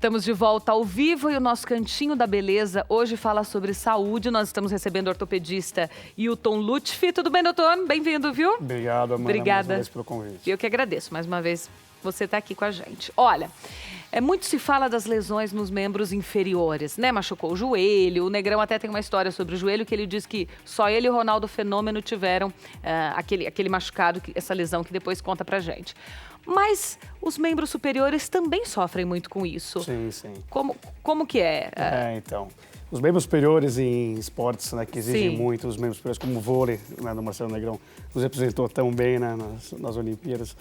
Estamos de volta ao vivo e o nosso Cantinho da Beleza hoje fala sobre saúde. Nós estamos recebendo o ortopedista Hilton Lutfi. Tudo bem, doutor? Bem-vindo, viu? Obrigado, Amanda, Obrigada. mais uma vez pelo convite. Eu que agradeço, mais uma vez, você está aqui com a gente. Olha, muito se fala das lesões nos membros inferiores, né? Machucou o joelho, o Negrão até tem uma história sobre o joelho que ele diz que só ele e o Ronaldo Fenômeno tiveram aquele machucado, essa lesão que depois conta pra gente. Mas os membros superiores também sofrem muito com isso. Sim, sim. Como que é? Então, os membros superiores em esportes, né, que exigem Sim. muito, os membros superiores como o vôlei, né, do Marcelo Negrão, nos representou tão bem, né, nas Olimpíadas.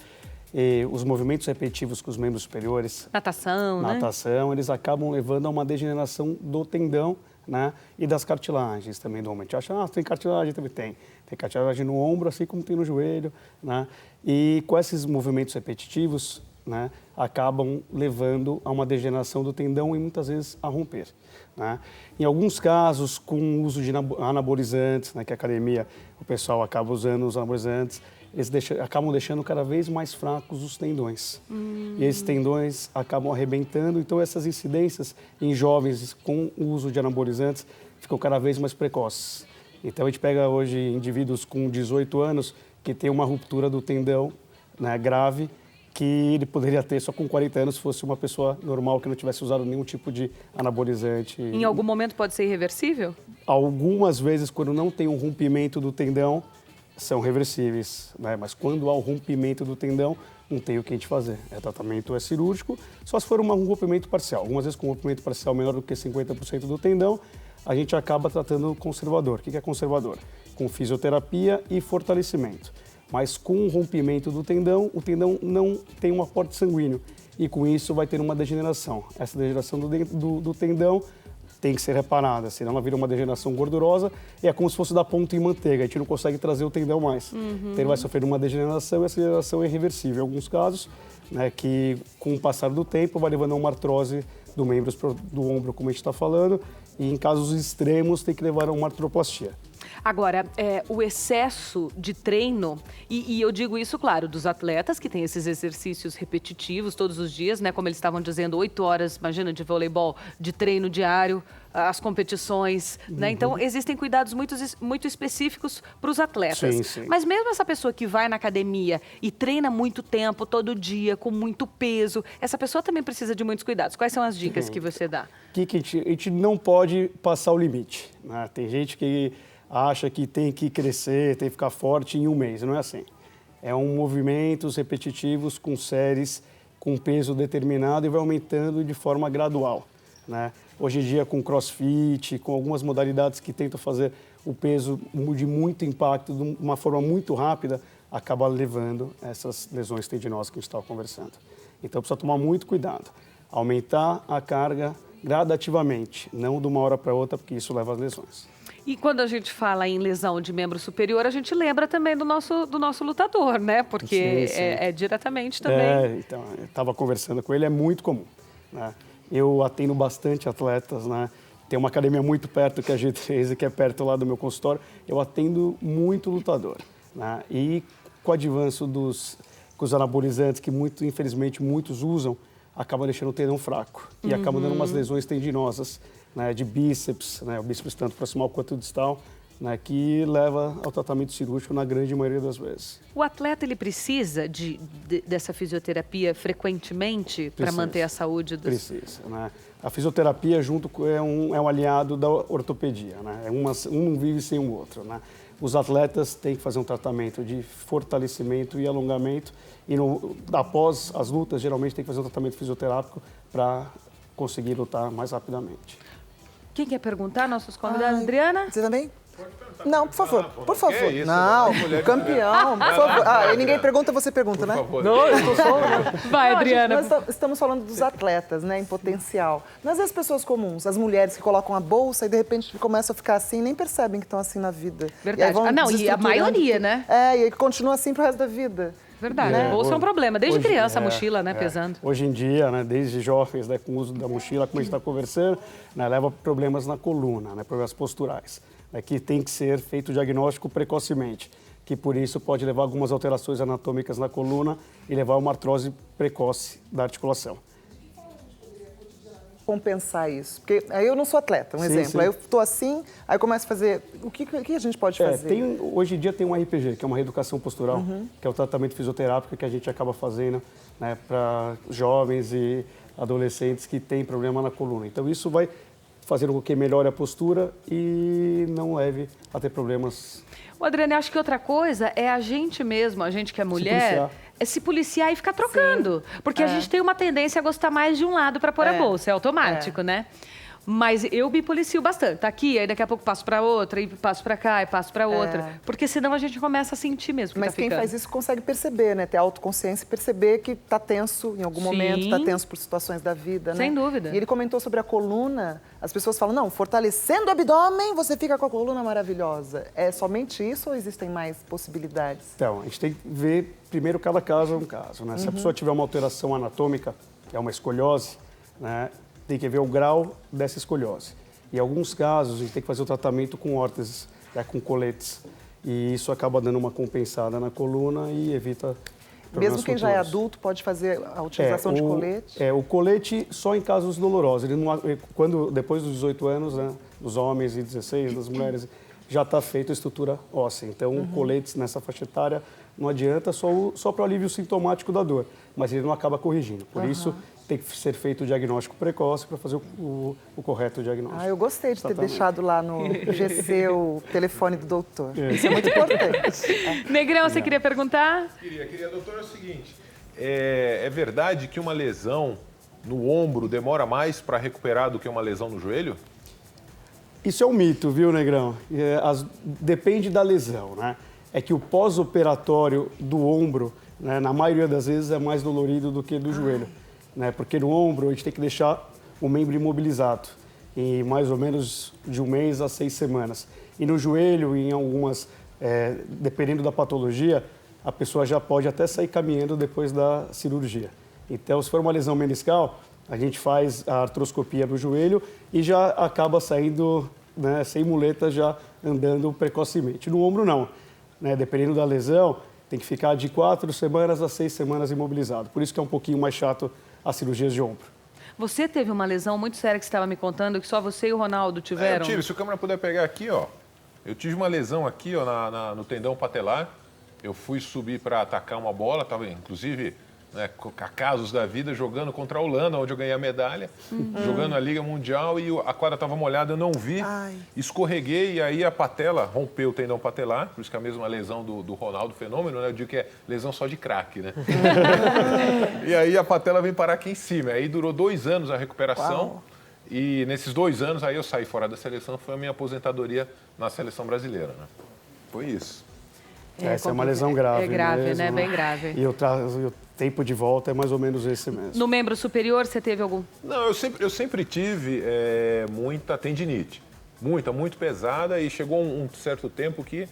E os movimentos repetitivos com os membros superiores, Natação, né? eles acabam levando a uma degeneração do tendão, né, e das cartilagens também do ombro. A gente acha, tem cartilagem, também tem. Tem cartilagem no ombro, assim como tem no joelho, né? E com esses movimentos repetitivos, né, acabam levando a uma degeneração do tendão e muitas vezes a romper, né? Em alguns casos, com o uso de anabolizantes, né, que a academia, o pessoal acaba usando os anabolizantes, eles acabam deixando cada vez mais fracos os tendões. E esses tendões acabam arrebentando, então essas incidências em jovens com o uso de anabolizantes ficam cada vez mais precoces. Então a gente pega hoje indivíduos com 18 anos que tem uma ruptura do tendão, né, grave, que ele poderia ter só com 40 anos se fosse uma pessoa normal que não tivesse usado nenhum tipo de anabolizante. Em algum momento pode ser irreversível? Algumas vezes, quando não tem um rompimento do tendão, são reversíveis, né? Mas quando há o rompimento do tendão, não tem o que a gente fazer. O tratamento é cirúrgico, só se for um rompimento parcial. Algumas vezes com um rompimento parcial menor do que 50% do tendão, a gente acaba tratando conservador. O que é conservador? Com fisioterapia e fortalecimento. Mas com o rompimento do tendão, o tendão não tem um aporte sanguíneo e com isso vai ter uma degeneração. Essa degeneração do tendão tem que ser reparada, senão ela vira uma degeneração gordurosa e é como se fosse dar ponto em manteiga, a gente não consegue trazer o tendão mais. Então ele vai sofrer uma degeneração e essa degeneração é irreversível. Em alguns casos, né, que com o passar do tempo vai levando a uma artrose do membro do ombro, como a gente está falando, e em casos extremos tem que levar a uma artroplastia. Agora, o excesso de treino, e eu digo isso, claro, dos atletas que têm esses exercícios repetitivos todos os dias, né? Como eles estavam dizendo, 8 horas, imagina, de voleibol, de treino diário, as competições, né? Então, existem cuidados muito específicos para os atletas. Sim, sim. Mas mesmo essa pessoa que vai na academia e treina muito tempo, todo dia, com muito peso, essa pessoa também precisa de muitos cuidados. Quais são as dicas que você dá? A gente não pode passar o limite, né? Tem gente que acha que tem que crescer, tem que ficar forte em um mês. Não é assim. É movimentos repetitivos com séries, com peso determinado e vai aumentando de forma gradual, né? Hoje em dia, com crossfit, com algumas modalidades que tentam fazer o peso de muito impacto de uma forma muito rápida, acaba levando essas lesões tendinosas que a gente estava conversando. Então, precisa tomar muito cuidado. Aumentar a carga gradativamente, não de uma hora para outra, porque isso leva às lesões. E quando a gente fala em lesão de membro superior, a gente lembra também do nosso lutador, né? Porque sim, sim. É diretamente também. Então, eu estava conversando com ele, é muito comum, né? Eu atendo bastante atletas, né? Tem uma academia muito perto que a gente fez, que é perto lá do meu consultório. Eu atendo muito lutador, né? E com o avanço com os anabolizantes, que infelizmente muitos usam, acaba deixando o tendão fraco e acaba dando umas lesões tendinosas, né, de bíceps, né, o bíceps tanto proximal quanto distal, né, que leva ao tratamento cirúrgico na grande maioria das vezes. O atleta, ele precisa dessa fisioterapia frequentemente para manter a saúde dos... Precisa, né? A fisioterapia é um aliado da ortopedia, né? Um não vive sem o outro, né? Os atletas têm que fazer um tratamento de fortalecimento e alongamento e após as lutas, geralmente tem que fazer um tratamento fisioterápico para conseguir lutar mais rapidamente. Quem quer perguntar? Nossos convidados, Adriana? Você também? Não, por favor, por favor. Que isso, não, mulher campeão, por favor. Ninguém pergunta, você pergunta, né? Não, eu tô só... Vai, Adriana. Nós estamos falando dos atletas, né, em potencial. Mas as pessoas comuns, as mulheres que colocam a bolsa e de repente começam a ficar assim, nem percebem que estão assim na vida. Verdade. E a maioria, né? E aí continua assim pro resto da vida. Verdade. Bolsa é um problema. Desde criança, a mochila, né, pesando. Hoje em dia, né, desde jovens, né, com o uso da mochila, como a gente está conversando, né, leva a problemas na coluna, né, problemas posturais, né, que tem que ser feito o diagnóstico precocemente, que por isso pode levar a algumas alterações anatômicas na coluna e levar a uma artrose precoce da articulação. compensar isso? Porque aí eu não sou atleta, um Sim, exemplo. sim. Aí eu estou assim, aí eu começo a fazer... O que a gente pode fazer? Hoje em dia tem um RPG, que é uma reeducação postural, que é o tratamento fisioterápico que a gente acaba fazendo, né, para jovens e adolescentes que têm problema na coluna. Então isso vai fazendo com que melhore a postura e não leve a ter problemas. Adriane, acho que outra coisa é a gente mesmo, a gente que é mulher, se policiar e ficar trocando. Porque a gente tem uma tendência a gostar mais de um lado para pôr a bolsa, é automático, né? Mas eu me policio bastante. Tá aqui, aí daqui a pouco passo para outra, e passo para cá, e passo para outra. Porque senão a gente começa a sentir mesmo que Mas quem faz isso consegue perceber, né? Ter autoconsciência e perceber que tá tenso em algum momento, tá tenso por situações da vida, né? Sem dúvida. E ele comentou sobre a coluna. As pessoas falam, não, fortalecendo o abdômen, você fica com a coluna maravilhosa. É somente isso ou existem mais possibilidades? Então, a gente tem que ver, primeiro, cada caso é um caso, né? Se a pessoa tiver uma alteração anatômica, que é uma escoliose, né? Tem que ver o grau dessa escoliose. Em alguns casos, a gente tem que fazer o tratamento com órteses, né, com coletes. E isso acaba dando uma compensada na coluna e evita problemas Mesmo quem já é futuros. adulto pode fazer a utilização de colete? O colete só em casos dolorosos. Ele não, depois dos 18 anos, né, dos homens e 16, das mulheres, já está feita a estrutura óssea. Então, coletes nessa faixa etária não adianta só para o alívio sintomático da dor, mas ele não acaba corrigindo. Por isso, tem que ser feito o diagnóstico precoce para fazer o correto diagnóstico. Eu gostei de ter deixado lá no GC o telefone do doutor. Isso é muito importante. Negrão, você queria perguntar? Queria, doutor, é o seguinte, é verdade que uma lesão no ombro demora mais para recuperar do que uma lesão no joelho? Isso é um mito, viu, Negrão? Depende da lesão, né? É que o pós-operatório do ombro, né, na maioria das vezes, é mais dolorido do que do joelho. Né? Porque no ombro a gente tem que deixar o membro imobilizado em mais ou menos de 1 mês a 6 semanas. E no joelho, em algumas, dependendo da patologia, a pessoa já pode até sair caminhando depois da cirurgia. Então, se for uma lesão meniscal, a gente faz a artroscopia no joelho e já acaba saindo, né, sem muleta, já andando precocemente. No ombro, não. Né? Dependendo da lesão, tem que ficar de 4 semanas a 6 semanas imobilizado. Por isso que é um pouquinho mais chato as cirurgias de ombro. Você teve uma lesão muito séria que você estava me contando, que só você e o Ronaldo tiveram? Eu tive, se o câmera puder pegar aqui, ó. Eu tive uma lesão aqui, ó, no tendão patelar. Eu fui subir para atacar uma bola, estava inclusive, né, com casos da vida, jogando contra a Holanda, onde eu ganhei a medalha, jogando a Liga Mundial e a quadra estava molhada, eu não vi, escorreguei e aí a patela, rompeu o tendão patelar, por isso que é a mesma lesão do Ronaldo Fenômeno, né? Eu digo que é lesão só de craque, né? E aí a patela vem parar aqui em cima, aí durou 2 anos a recuperação. E nesses 2 anos aí eu saí fora da seleção, foi a minha aposentadoria na seleção brasileira, né? Foi isso. Essa é uma lesão grave. É grave, mesmo, né? Bem grave. E o tempo de volta é mais ou menos esse mesmo. No membro superior, você teve algum? Não, eu sempre tive muita tendinite. Muito pesada e chegou um certo tempo que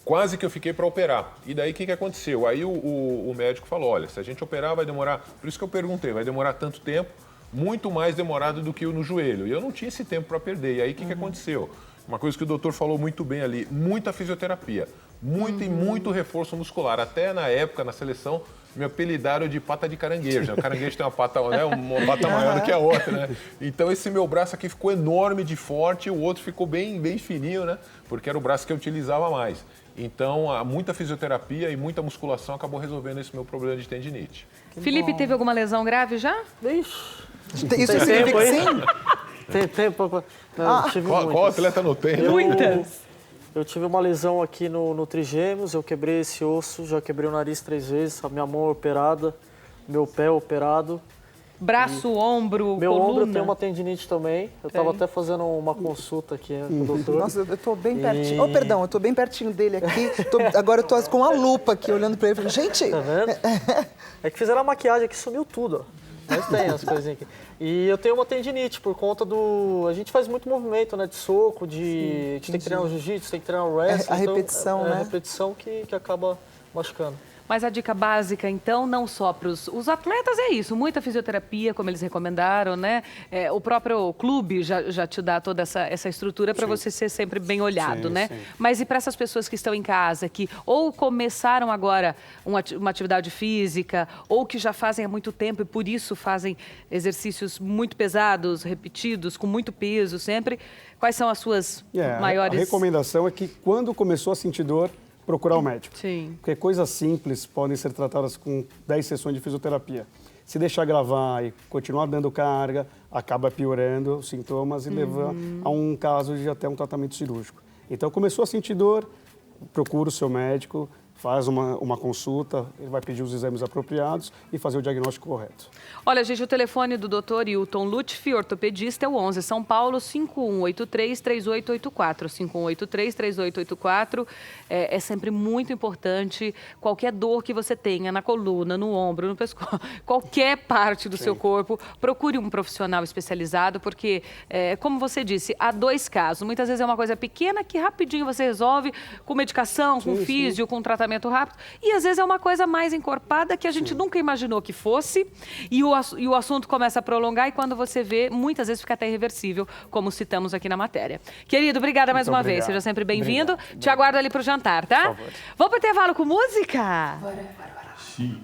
quase que eu fiquei para operar. E daí o que aconteceu? Aí o médico falou, olha, se a gente operar vai demorar... Por isso que eu perguntei, vai demorar tanto tempo, muito mais demorado do que no joelho. E eu não tinha esse tempo para perder. E aí o que aconteceu? Uma coisa que o doutor falou muito bem ali, muita fisioterapia. Muito reforço muscular. Até na época, na seleção, me apelidaram de pata de caranguejo. Né? O caranguejo tem uma pata, né? Uma pata maior do que a outra, né? Então esse meu braço aqui ficou enorme de forte e o outro ficou bem fininho, né? Porque era o braço que eu utilizava mais. Então, muita fisioterapia e muita musculação acabou resolvendo esse meu problema de tendinite. Felipe, teve alguma lesão grave já? Isso significa que sim? Tem tempo. Qual atleta não tem? Muitas. Eu tive uma lesão aqui no trigêmeos, eu quebrei esse osso, já quebrei o nariz 3 vezes, a minha mão operada, meu pé operado. Braço, ombro, meu coluna? ombro eu tenho uma tendinite também. Eu estava até fazendo uma consulta aqui com o doutor. Nossa, eu estou bem pertinho. Oh, perdão, eu estou bem pertinho dele aqui. Agora eu estou com uma lupa aqui, olhando para ele. Falando, gente... Tá vendo? É que fizeram a maquiagem aqui, sumiu tudo, ó. Mas tem as coisinhas aqui. E eu tenho uma tendinite por conta do... A gente faz muito movimento, né? De soco, de... a gente tem que treinar o jiu-jitsu, tem que treinar o wrestling. A repetição, então, né? É a repetição que acaba machucando. Mas a dica básica, então, não só para os atletas, é isso, muita fisioterapia, como eles recomendaram, né? O próprio clube já te dá toda essa estrutura para você ser sempre bem olhado, Sim, né? sim. Mas e para essas pessoas que estão em casa, que ou começaram agora uma atividade física, ou que já fazem há muito tempo e por isso fazem exercícios muito pesados, repetidos, com muito peso sempre, quais são as suas maiores... A recomendação é que quando começou a sentir dor, procurar o médico. Sim. Porque coisas simples podem ser tratadas com 10 sessões de fisioterapia. Se deixar gravar e continuar dando carga, acaba piorando os sintomas e leva a um caso de até um tratamento cirúrgico. Então, começou a sentir dor, procura o seu médico, faz uma consulta, ele vai pedir os exames apropriados e fazer o diagnóstico correto. Olha, gente, o telefone do Dr. Hilton Lutfi, ortopedista, é o 11 São Paulo 5183-3884. 5183-3884. É sempre muito importante. Qualquer dor que você tenha na coluna, no ombro, no pescoço, qualquer parte do seu corpo, procure um profissional especializado, porque, como você disse, há 2 casos. Muitas vezes é uma coisa pequena que rapidinho você resolve com medicação, com físio, com tratamento rápido. E às vezes é uma coisa mais encorpada que a gente nunca imaginou que fosse. E o assunto começa a prolongar e quando você vê, muitas vezes fica até irreversível, como citamos aqui na matéria. Querido, obrigada mais uma vez. Seja sempre bem-vindo. Te aguardo ali pro jantar, tá? Por favor. Vamos pro intervalo com música? Sim.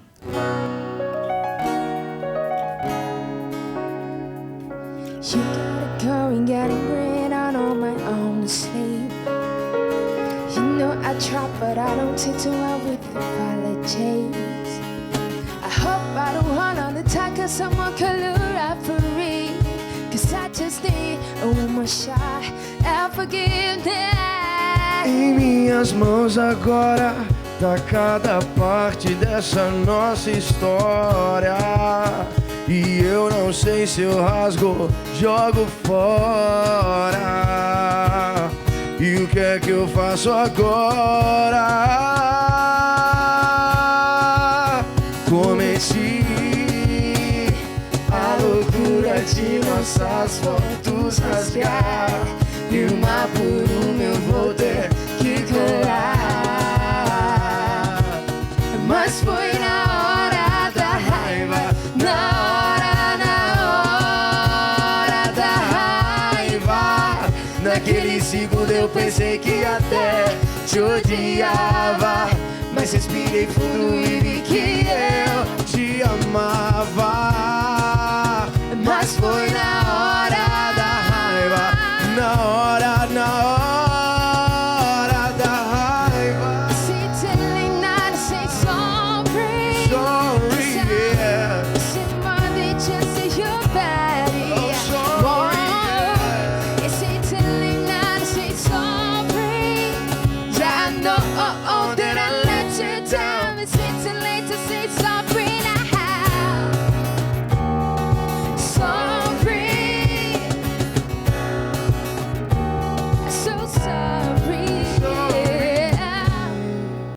You gotta go and get a green on my own sleep. You know I try, but I don't take too well with apologies. I hope I don't run on the top, cause someone could referee. Cause I just need one more shot at forgiveness. Em minhas mãos agora tá cada parte dessa nossa história. E eu não sei se eu rasgo, jogo fora. E o que é que eu faço agora? Cometi a loucura de nossas fotos rasgar. E uma por uma eu vou ter que colar. Mas foi na hora da raiva, na hora da raiva. Naquele segundo eu pensei que até te odiava, mas respirei fundo e vi